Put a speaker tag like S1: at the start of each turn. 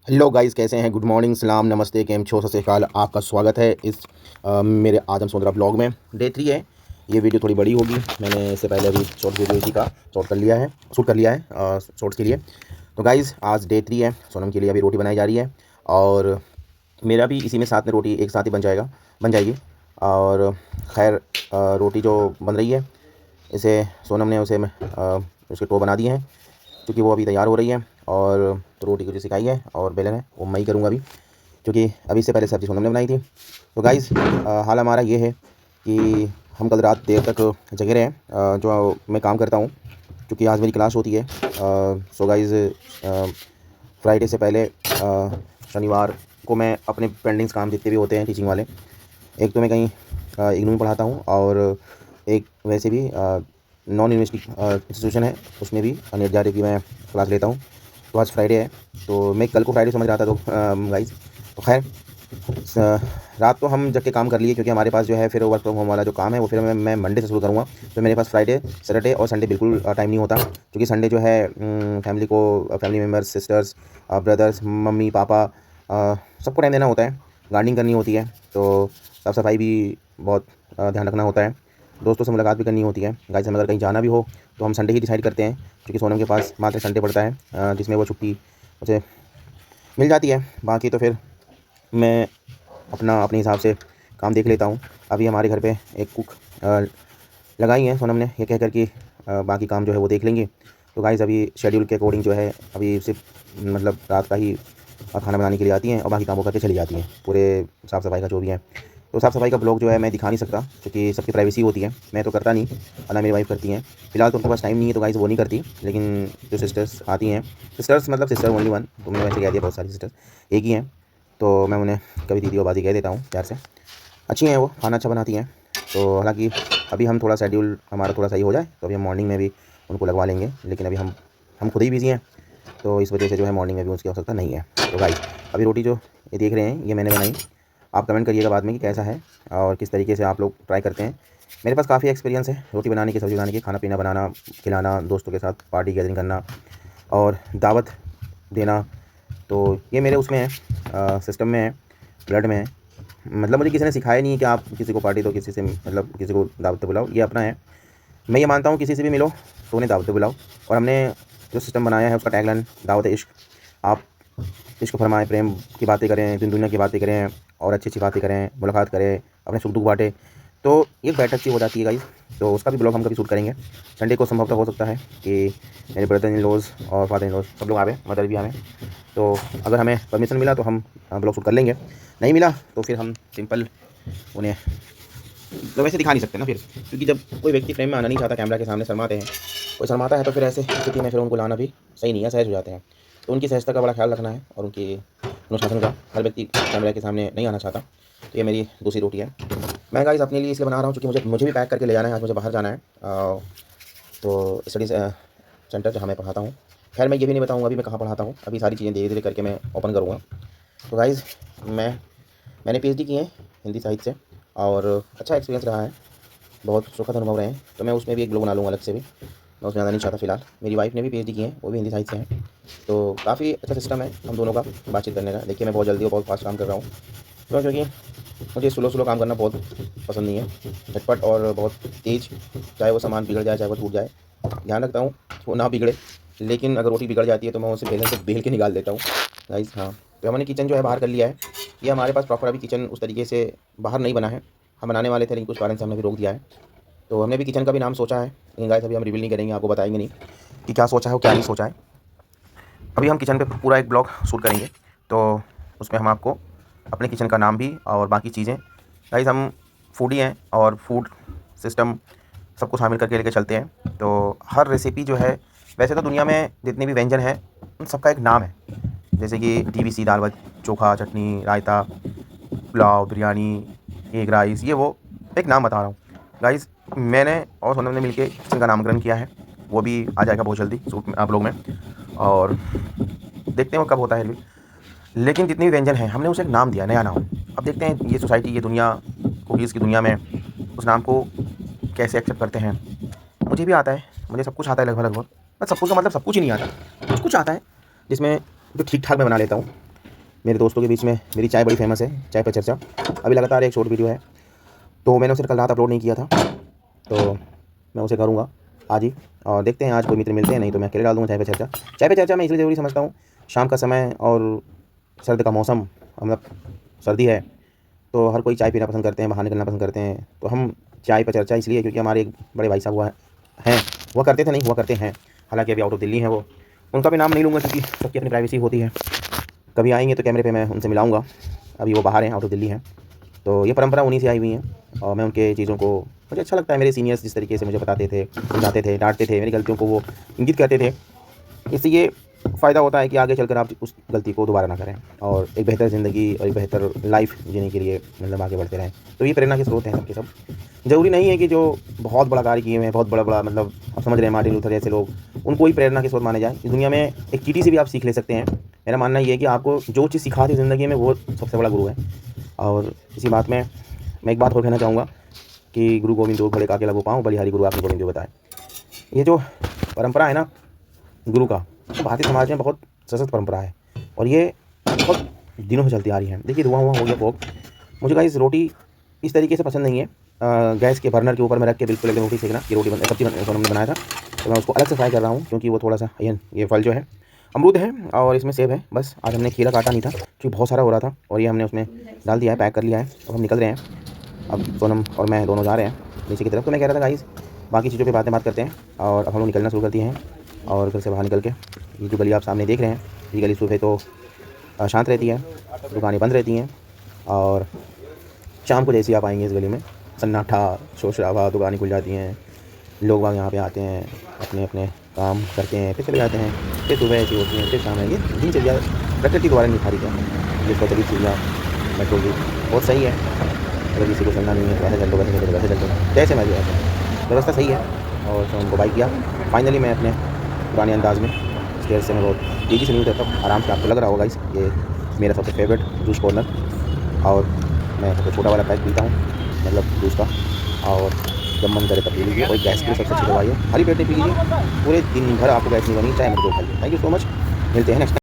S1: Hello guys, कैसे हैं? Good morning, सलाम, नमस्ते, केम छो, सत श्री अकाल। आपका स्वागत है इस मेरे आदम सोंदरा ब्लॉग में। डे 3 है। ये वीडियो थोड़ी बड़ी होगी। मैंने इससे पहले अभी शॉर्ट वीडियो इसी का शूट कर लिया है शॉर्ट्स के लिए। तो गाइस, आज डे 3 है। सोनम के लिए अभी रोटी बनाई जा रही है और मेरा भी इसी में साथ में रोटी एक साथ ही बन जाएगी। और खैर, रोटी जो बन रही है, इसे सोनम ने उसके टो बना दिए हैं, क्योंकि वो अभी तैयार हो रही है। और तो रोटी को जो सिकाई है और बेलन है वो मैं ही करूँगा अभी, क्योंकि अभी इससे पहले सब्ज़ी सोनम ने बनाई थी। तो गाइज़, हाल हमारा ये है कि हम कल रात देर तक जगे रहे हैं, जो मैं काम करता हूँ, क्योंकि आज मेरी क्लास होती है। सो गाइज़, फ्राइडे से पहले शनिवार को मैं अपने पेंडिंग्स काम जितने भी होते हैं टीचिंग वाले, एक तो मैं कहीं इग्नू में पढ़ाता हूँ, और एक वैसे भी नॉन यूनिवर्सिटी इंस्टीट्यूशन है, उसमें भी नेट जा रही की मैं क्लास लेता हूँ। तो आज फ्राइडे है, तो मैं कल को फ्राइडे समझ रहा था। तो गाइज़, तो खैर, रात को हम जग के काम कर लिए, क्योंकि हमारे पास जो है फिर वर्क फ्रॉम होम वाला जो काम है वो फिर मैं मंडे से शुरू करूँगा। तो मेरे पास फ्राइडे, सैटरडे और संडे बिल्कुल टाइम नहीं होता, क्योंकि संडे जो है family members, sisters, brothers, mummy papa, सबको टाइम देना होता है। गार्डनिंग करनी होती है, तो साफ़ सफाई भी बहुत ध्यान रखना होता है। दोस्तों से मुलाकात भी करनी होती है। गाइस, हमें अगर कहीं जाना भी हो तो हम संडे ही डिसाइड करते हैं, क्योंकि सोनम के पास मात्र संडे पड़ता है, जिसमें वो छुट्टी उसे मिल जाती है। बाकी तो फिर मैं अपने हिसाब से काम देख लेता हूँ। अभी हमारे घर पे एक कुक लगाई है सोनम ने, ये कह कर कि बाकी काम जो है वो देख लेंगे। तो गाइस, अभी शेड्यूल के अकॉर्डिंग जो है, अभी सिर्फ मतलब रात का ही खाना बनाने के लिए आती हैं और बाकी कामों करके चली जाती हैं, पूरे साफ़ सफाई का जो भी है। तो साफ़ सफाई का ब्लॉग जो है मैं दिखा नहीं सकता, क्योंकि सबकी प्राइवेसी होती है। मैं तो करता नहीं, और ना मेरी वाइफ करती हैं। फिलहाल तो उनके पास टाइम नहीं है, तो गाइस वो नहीं करती। लेकिन जो सिस्टर्स आती हैं, सिस्टर्स मतलब सिस्टर ओनली वन, तो मैंने वैसे कह दिया, बहुत सारी सिस्टर्स एक ही हैं, तो मैं उन्हें कभी दीदी और बाजी कह देता हूँ प्यार से। अच्छी हैं वो, खाना अच्छा बनाती हैं। तो हालांकि अभी हम थोड़ा शेड्यूल हमारा थोड़ा सही हो जाए तो अभी हम मॉर्निंग में भी उनको लगवा लेंगे, लेकिन अभी हम खुद ही बिज़ी हैं, तो इस वजह से जो है मॉर्निंग में भी उसकी आवश्यकता नहीं है। तो गाइस, अभी रोटी जो ये देख रहे हैं ये मैंने बनाई। आप कमेंट करिएगा बाद में कि कैसा है और किस तरीके से आप लोग ट्राई करते हैं। मेरे पास काफ़ी एक्सपीरियंस है रोटी बनाने की, सब्ज़ी बनाने की, खाना पीना बनाना, खिलाना, दोस्तों के साथ पार्टी गैदरिंग करना और दावत देना। तो ये मेरे उसमें है, सिस्टम में है, ब्लड में है। मतलब मुझे किसी ने सिखाया नहीं है कि आप किसी को पार्टी दो, किसी से मतलब किसी को दावत पे बुलाओ, ये अपना है। मैं ये मानता हूँ किसी से भी मिलो तो उन्हें दावत पे बुलाओ। और हमने जो सिस्टम बनाया है उसका टैगलाइन दावत इश्क। आप इश्क फरमाएँ, प्रेम की बातें करें, दिन दुनिया की बातें करें और अच्छी अच्छी बातें करें, मुलाकात करें, अपने सुख दुख बांटें। तो ये बैठ अच्छी हो जाती है गाइस। तो उसका भी ब्लॉग हम कभी शूट करेंगे। संडे को संभवतः हो सकता है कि मेरे ब्रदर इन लॉज और फादर इन लॉज सब लोग आवे, मदर भी आवें। तो अगर हमें परमिशन मिला तो हम ब्लॉग शूट कर लेंगे, नहीं मिला तो फिर हम सिंपल उन्हें तो वैसे दिखा नहीं सकते ना फिर, क्योंकि जब कोई व्यक्ति फ्रेम में आना नहीं चाहता, कैमरा के सामने शर्माते हैं, कोई शर्माता है, तो फिर ऐसे स्थिति में फिर उनको लाना भी सही नहीं है, सहज हो जाते हैं। तो उनकी सहजता का बड़ा ख्याल रखना है और उनकी अनुशासन का। हर व्यक्ति कैमरे के सामने नहीं आना चाहता। तो ये मेरी दूसरी रोटी है। मैं गाइस अपने लिए इसलिए बना रहा हूँ, क्योंकि मुझे भी पैक करके ले जाना है, आज मुझे बाहर जाना है। तो स्टडी सेंटर जहाँ मैं पढ़ाता हूँ। खैर, मैं ये भी नहीं बताऊँगा अभी मैं कहाँ पढ़ाता हूँ, अभी सारी चीज़ें धीरे धीरे करके मैं ओपन करूँगा। तो गाइज़, मैंने पीएचडी की है हिंदी साहित्य से, और अच्छा एक्सपीरियंस रहा है, बहुत सुखद अनुभव रहे हैं। तो मैं उसमें भी एक ब्लॉग बना लूँगा अलग से भी, मैं उसमें ज़्यादा नहीं चाहता फिलहाल। मेरी वाइफ ने भी पीएचडी की है, वो भी हिंदी साहित्य से है। तो काफ़ी अच्छा सिस्टम है हम दोनों का बातचीत करने का। देखिए, मैं बहुत जल्दी और बहुत फास्ट काम कर रहा हूँ, क्योंकि मुझे स्लो स्लो काम करना बहुत पसंद नहीं है, झटपट और बहुत तेज़। चाहे वो सामान बिगड़ जाए, चाहे वो टूट जाए, ध्यान रखता हूँ वो ना बिगड़े। लेकिन अगर रोटी बिगड़ जाती है तो मैं उसे बेलन से बेल के निकाल देता हूँ गाइस। हाँ, तो हमने किचन जो है बाहर कर लिया है। ये हमारे पास प्रॉपर अभी किचन उस तरीके से बाहर नहीं बना है। हम बनाने वाले थे, लेकिन कुछ कारण से हमने भी रोक दिया है। तो हमने भी किचन का भी नाम सोचा है, लेकिन गाइस अभी हम रिवील नहीं करेंगे, आपको बताएंगे नहीं कि क्या सोचा है और क्या नहीं सोचा है। अभी हम किचन पे पूरा एक ब्लॉग शूट करेंगे, तो उसमें हम आपको अपने किचन का नाम भी और बाकी चीज़ें। गाइस, हम फूडी हैं और फूड सिस्टम सब कुछ शामिल करके लेके चलते हैं। तो हर रेसिपी जो है, वैसे तो दुनिया में जितने भी व्यंजन हैं उन सबका एक नाम है, जैसे कि डीवीसी, दाल भात चोखा, चटनी, रायता, पुलाव, बिरयानी, एग राइस, ये वो एक नाम बता रहा हूँ। गाइस, मैंने और सोनम ने मिलके किचन का नामकरण किया है, वो भी आ जाएगा बहुत जल्दी शूट आप लोग में, और देखते हैं वो कब होता है। लेकिन जितने भी व्यंजन हैं हमने उसे एक नाम दिया, नया नाम। अब देखते हैं ये सोसाइटी, ये दुनिया, कुकीज़ की दुनिया में उस नाम को कैसे एक्सेप्ट करते हैं। मुझे भी आता है, मुझे सब कुछ आता है लगभग लगभग, बस सब कुछ का मतलब सब कुछ ही नहीं आता, कुछ कुछ आता है जिसमें जो ठीक ठाक मैं बना लेता हूँ। मेरे दोस्तों के बीच में मेरी चाय बड़ी फेमस है, चाय पे चर्चा। अभी लगातार एक शॉर्ट वीडियो है, तो मैंने उसे कल रात अपलोड नहीं किया था, तो मैं उसे करूँगा आज ही। और देखते हैं आज कोई मित्र मिलते हैं, नहीं तो मैं अकेले डाल दूँगा चाय पे चर्चा। चाय पे चर्चा मैं इसलिए ज़रूरी समझता हूँ, शाम का समय और सर्द का मौसम, मतलब सर्दी है तो हर कोई चाय पीना पसंद करते हैं, बाहर निकलना पसंद करते हैं। तो हम चाय पे चर्चा इसलिए क्योंकि हमारे एक बड़े भाई साहब हुआ करते थे, नहीं हुआ करते हैं, हालांकि अभी आउट ऑफ दिल्ली हैं वो। उनका भी नाम नहीं लूँगा क्योंकि सबकी अपनी प्राइवेसी होती है। कभी आएंगे तो कैमरे पे मैं उनसे मिलाऊंगा, अभी वो बाहर हैं, आउट ऑफ दिल्ली हैं। तो ये परंपरा उन्हीं से आई हुई है और मैं उनके चीज़ों को, मुझे अच्छा लगता है मेरे सीनियर्स जिस तरीके से मुझे बताते थे, समझाते थे, डांटते थे, मेरी गलतियों को वो इंगित करते थे। इससे ये फ़ायदा होता है कि आगे चलकर आप उस गलती को दोबारा ना करें और एक बेहतर ज़िंदगी और एक बेहतर लाइफ जीने के लिए मतलब आगे बढ़ते रहें। तो ये प्रेरणा के स्रोत हैं सबके सब। ज़रूरी नहीं है कि जो बहुत बड़ा कार्य किए हुए हैं, बहुत बड़ा मतलब आप समझ रहे हैं, मार्टिन लूथर जैसे लोग, उनको ही प्रेरणा के स्रोत माने जाए। इस दुनिया में एक चींटी से भी आप सीख ले सकते हैं। मेरा मानना ये है कि आपको जो चीज़ सिखाती है ज़िंदगी में, वो सबसे बड़ा गुरु है। और इसी बात में मैं एक बात और कहना चाहूँगा कि गुरु गोविंद बड़े काके लगो पाऊँ, बलिहारी गुरु आपने गोविंद बताए। ये जो परंपरा है ना गुरु का, तो भारतीय समाज में बहुत सशक्त परंपरा है और ये बहुत दिनों से चलती आ रही है। देखिए धुआं हुआ हो गया भोग, मुझे गाइस रोटी इस तरीके से पसंद नहीं है। गैस के बर्नर के ऊपर में रख के बिल्कुल एकदम रोटी सेकना, ये रोटी सब्जी हमने बनाया था, तो मैं उसको अलग से फ्राई कर रहा हूँ क्योंकि वो थोड़ा सा ये फल जो है अमरूद है और इसमें सेब है। बस आज हमने खीरा काटा नहीं था क्योंकि बहुत सारा हो रहा था और ये हमने उसमें डाल दिया है, पैक कर लिया है। तो हम निकल रहे हैं, अब सोनम और मैं दोनों जा रहे हैं नीचे की तरफ। तो मैं कह रहा था गाइस, बाकी चीज़ों पे बात करते हैं और अब हम लोग निकलना शुरू कर दिए हैं। और घर से बाहर निकल के ये जो गली आप सामने देख रहे हैं, ये गली सुबह तो शांत रहती है, दुकानें बंद रहती हैं और शाम को जैसे आप आएंगे इस गली में सन्नाटा, शोर शराबा, दुकानें खुल जाती हैं, लोग वहाँ यहाँ पे आते हैं, अपने अपने काम करते हैं, फिर चले जाते हैं, फिर सुबह ऐसी होती हैं, फिर शाम है। ये दिनचर्या प्रकृति द्वारा निर्धारित है, जिसको तभी चीज़ा मेट्रो की बहुत सही है। अगर किसी को चलना नहीं है वैसे चल लो, वैसे चल वैसे चल लो, जैसे मैं वैसे व्यवस्था सही है। और तो उनको बाइक किया, फाइनली मैं अपने पुराने अंदाज़ में स्टेज से मैं बहुत तेज़ी से नहीं उतरता, आराम से। आपको लग रहा होगा इस ये मेरा सबसे फेवरेट जूस कॉर्नर और मैं सबसे छोटा वाला पैक पीता हूँ, मतलब जूस का। और जब मन करे तब पी लीजिए और गैस की सबसे अच्छी दवाई है, खाली पेट नहीं पी लीजिए, पूरे दिन भर आपको गैस नहीं बनी, चाहे मेरे को खाइए। थैंक यू सो मच, मिलते हैं नेक्स्ट।